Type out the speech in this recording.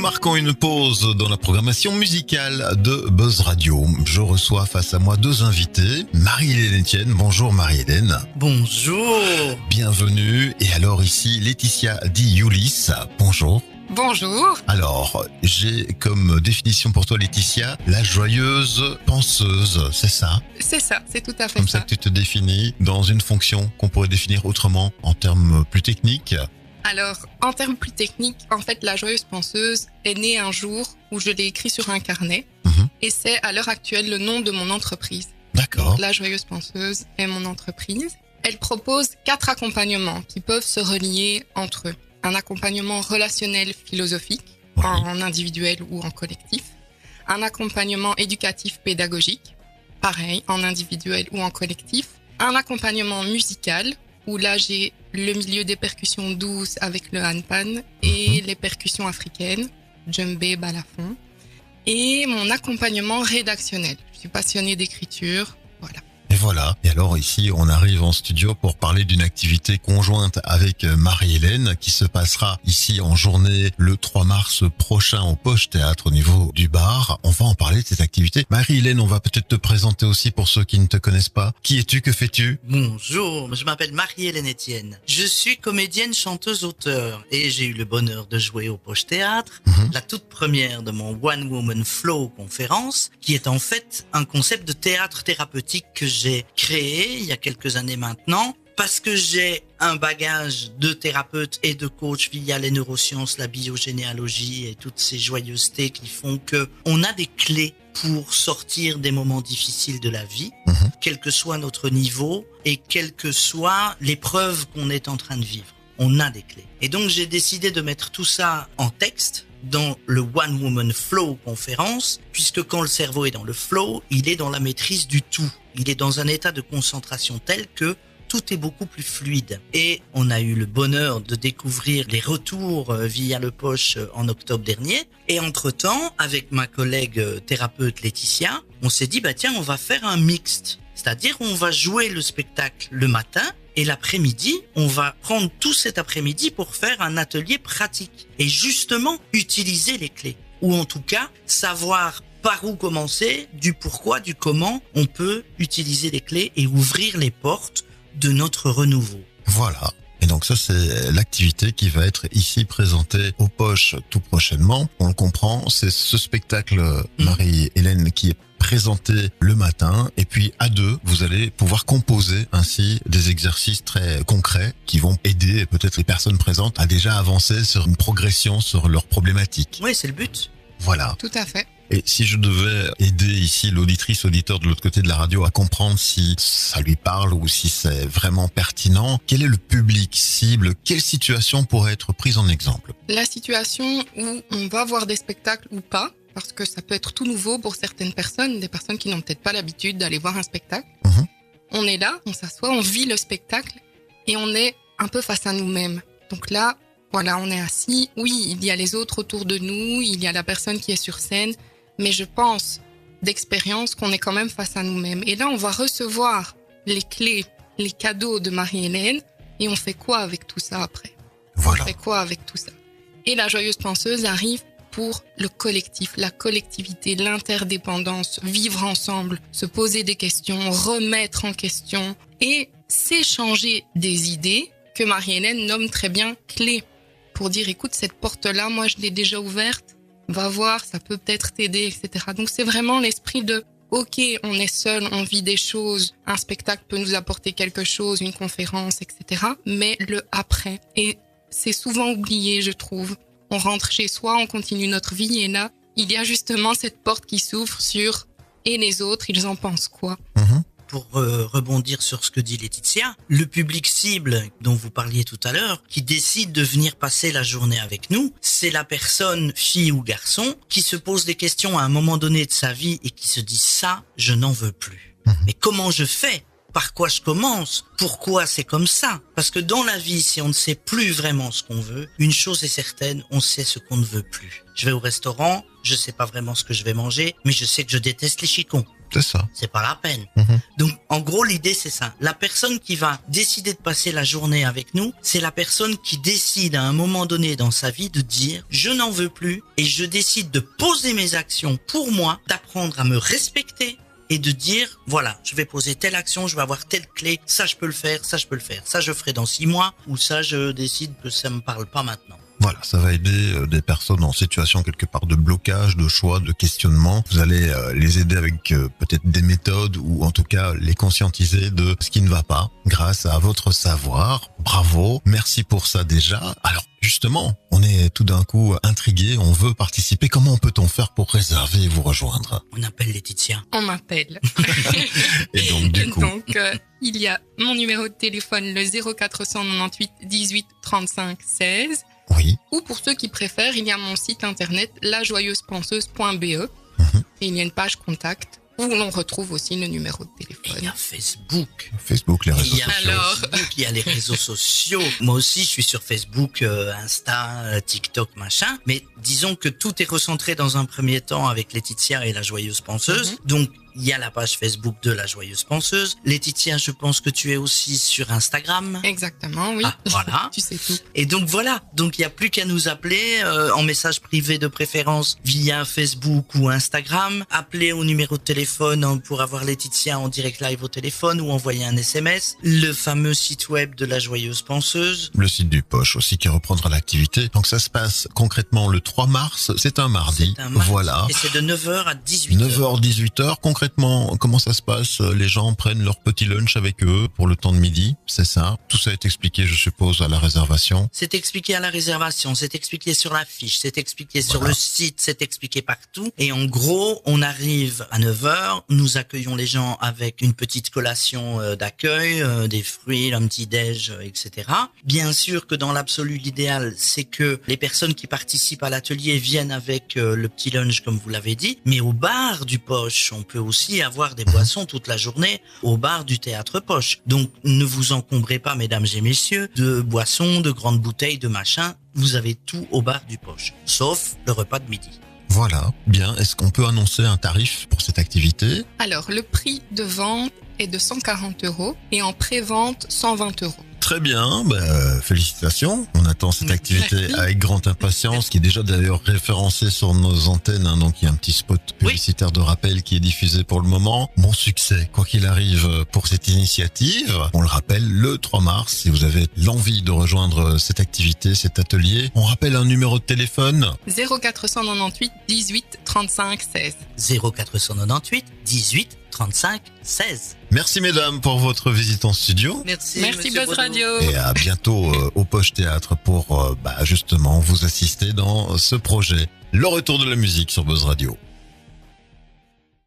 marquons une pause dans la programmation musicale de Buzz Radio. Je reçois face à moi deux invités. Marie-Hélène Etienne. Bonjour Marie-Hélène. Bonjour. Bienvenue. Et alors ici, Laetitia Di Iulis. Bonjour. Bonjour. Alors, j'ai comme définition pour toi, Laetitia, la joyeuse penseuse, c'est ça? C'est ça, c'est tout à fait Comme ça que tu te définis dans une fonction qu'on pourrait définir autrement en termes plus techniques. Alors, en termes plus techniques, en fait, la joyeuse penseuse est née un jour où je l'ai écrit sur un carnet. Et c'est à l'heure actuelle le nom de mon entreprise. D'accord. Donc, la joyeuse penseuse est mon entreprise. Elle propose 4 accompagnements qui peuvent se relier entre eux. Un accompagnement relationnel philosophique, Oui. en individuel ou en collectif. Un accompagnement éducatif pédagogique, pareil, en individuel ou en collectif. Un accompagnement musical, où là j'ai le milieu des percussions douces avec le handpan et les percussions africaines, djembé, balafon. Et mon accompagnement rédactionnel. Je suis passionnée d'écriture, voilà. Et voilà. Et alors ici, on arrive en studio pour parler d'une activité conjointe avec Marie-Hélène qui se passera ici en journée le 3 mars prochain au Poche Théâtre au niveau du bar. On va en parler de cette activité. Marie-Hélène, on va peut-être te présenter aussi pour ceux qui ne te connaissent pas. Qui es-tu? Que fais-tu? Bonjour, je m'appelle Marie-Hélène Etienne. Je suis comédienne, chanteuse, auteur et j'ai eu le bonheur de jouer au Poche Théâtre, la toute première de mon One Woman Flow conférence, qui est en fait un concept de théâtre thérapeutique que j'ai créé il y a quelques années maintenant, parce que j'ai un bagage de thérapeute et de coach via les neurosciences, la biogénéalogie et toutes ces joyeusetés qui font que on a des clés pour sortir des moments difficiles de la vie, quel que soit notre niveau et quelle que soit l'épreuve qu'on est en train de vivre. On a des clés. Et donc j'ai décidé de mettre tout ça en texte dans le One Woman Flow conférence, puisque quand le cerveau est dans le flow, il est dans la maîtrise du tout. Il est dans un état de concentration tel que tout est beaucoup plus fluide. Et on a eu le bonheur de découvrir les retours via le Poche en octobre dernier. Et entre-temps, avec ma collègue thérapeute Laetitia, on s'est dit, tiens, on va faire un mixte. C'est-à-dire, on va jouer le spectacle le matin et l'après-midi, on va prendre tout cet après-midi pour faire un atelier pratique. Et justement, utiliser les clés. Ou en tout cas, savoir par où commencer, du pourquoi, du comment on peut utiliser les clés et ouvrir les portes de notre renouveau. Voilà. Et donc ça, c'est l'activité qui va être ici présentée au Poche tout prochainement. On le comprend, c'est ce spectacle, Marie-Hélène, qui est présenté le matin. Et puis à deux, vous allez pouvoir composer ainsi des exercices très concrets qui vont aider peut-être les personnes présentes à déjà avancer sur une progression sur leurs problématiques. Oui, c'est le but. Voilà. Tout à fait. Et si je devais aider ici l'auditrice, auditeur de l'autre côté de la radio à comprendre si ça lui parle ou si c'est vraiment pertinent, quel est le public cible? Quelle situation pourrait être prise en exemple? La situation où on va voir des spectacles ou pas, parce que ça peut être tout nouveau pour certaines personnes, des personnes qui n'ont peut-être pas l'habitude d'aller voir un spectacle. On est là, on s'assoit, on vit le spectacle et on est un peu face à nous-mêmes. Donc là, voilà, on est assis. Oui, il y a les autres autour de nous, il y a la personne qui est sur scène, mais je pense d'expérience qu'on est quand même face à nous-mêmes. Et là, on va recevoir les clés, les cadeaux de Marie-Hélène et on fait quoi avec tout ça après? Voilà. On fait quoi avec tout ça? Et la joyeuse penseuse arrive pour le collectif, la collectivité, l'interdépendance, vivre ensemble, se poser des questions, remettre en question et s'échanger des idées que Marie-Hélène nomme très bien clés pour dire écoute, cette porte-là, moi je l'ai déjà ouverte, va voir, ça peut peut-être t'aider, etc. Donc c'est vraiment l'esprit de ok, on est seul, on vit des choses, un spectacle peut nous apporter quelque chose, une conférence, etc. Mais le après, et c'est souvent oublié, je trouve. On rentre chez soi, on continue notre vie et là, il y a justement cette porte qui s'ouvre sur et les autres, ils en pensent quoi? Pour rebondir sur ce que dit Laetitia, le public cible dont vous parliez tout à l'heure, qui décide de venir passer la journée avec nous, c'est la personne, fille ou garçon, qui se pose des questions à un moment donné de sa vie et qui se dit ça, je n'en veux plus. Mais comment je fais? Par quoi je commence? Pourquoi c'est comme ça? Parce que dans la vie, si on ne sait plus vraiment ce qu'on veut, une chose est certaine, on sait ce qu'on ne veut plus. Je vais au restaurant, je sais pas vraiment ce que je vais manger, mais je sais que je déteste les chicons. C'est ça. C'est pas la peine. Mhm. Donc, en gros, l'idée, c'est ça. La personne qui va décider de passer la journée avec nous, c'est la personne qui décide à un moment donné dans sa vie de dire « je n'en veux plus » et je décide de poser mes actions pour moi, d'apprendre à me respecter et de dire « voilà, je vais poser telle action, je vais avoir telle clé, ça je peux le faire, ça je peux le faire, ça je ferai dans 6 mois ou ça je décide que ça me parle pas maintenant ». Voilà, ça va aider des personnes en situation quelque part de blocage, de choix, de questionnement. Vous allez les aider avec peut-être des méthodes ou en tout cas les conscientiser de ce qui ne va pas grâce à votre savoir. Bravo, merci pour ça déjà. Alors justement, on est tout d'un coup intrigué, on veut participer. Comment peut-on faire pour réserver et vous rejoindre? On appelle Laetitia. On m'appelle. Et donc du coup, Il y a mon numéro de téléphone, le 0498 18 35 16. oui. Ou pour ceux qui préfèrent, il y a mon site internet lajoyeuspenseuse.be et il y a une page contact où l'on retrouve aussi le numéro de Et téléphone. il y a Facebook. Facebook, les réseaux Il y a sociaux. Facebook, il y a les réseaux sociaux. Moi aussi, je suis sur Facebook, Insta, TikTok, machin. Mais disons que tout est recentré dans un premier temps avec Laetitia et la Joyeuse Penseuse. Donc, il y a la page Facebook de la Joyeuse Penseuse. Laetitia, je pense que tu es aussi sur Instagram. Exactement, oui. Ah, voilà. Tu sais tout. Et donc voilà, donc il n'y a plus qu'à nous appeler en message privé de préférence via Facebook ou Instagram, appeler au numéro de téléphone pour avoir Laetitia en direct live au téléphone ou envoyer un SMS, le fameux site web de la Joyeuse Penseuse. Le site du Poche aussi qui reprendra l'activité. Donc ça se passe concrètement le 3 mars, c'est un mardi. C'est un mardi. Voilà. Et c'est de 9h à 18h. 9h, 18h. Concrètement, comment ça se passe? Les gens prennent leur petit lunch avec eux pour le temps de midi, c'est ça? Tout ça est expliqué, je suppose, à la réservation. C'est expliqué à la réservation, c'est expliqué sur la fiche, c'est expliqué sur Voilà. le site, c'est expliqué partout. Et en gros, on arrive à 9h, nous accueillons les gens avec une petite collation d'accueil, des fruits, un petit déj, etc. Bien sûr que dans l'absolu, l'idéal, c'est que les personnes qui participent à l'atelier viennent avec le petit lunch, comme vous l'avez dit. Mais au bar du Poche, on peut aussi avoir des boissons toute la journée au bar du Théâtre Poche. Donc, ne vous encombrez pas, mesdames et messieurs, de boissons, de grandes bouteilles, de machin. Vous avez tout au bar du Poche, sauf le repas de midi. Voilà. Bien. Est-ce qu'on peut annoncer un tarif pour cette activité? Alors, le prix de vente est de 140 € et en pré-vente 120 €. Très bien, félicitations. On attend cette activité Merci. avec grande impatience, qui est déjà d'ailleurs référencée sur nos antennes. Donc il y a un petit spot publicitaire de rappel qui est diffusé pour le moment. Bon succès, quoi qu'il arrive, pour cette initiative. On le rappelle, le 3 mars, si vous avez l'envie de rejoindre cette activité, cet atelier, on rappelle un numéro de téléphone. 0498 18 35 16. 0498 18 35 16. Merci mesdames pour votre visite en studio. Merci. Merci monsieur Buzz Baudou. Radio. Et à bientôt au Poche Théâtre pour justement vous assister dans ce projet. Le retour de la musique sur Buzz Radio.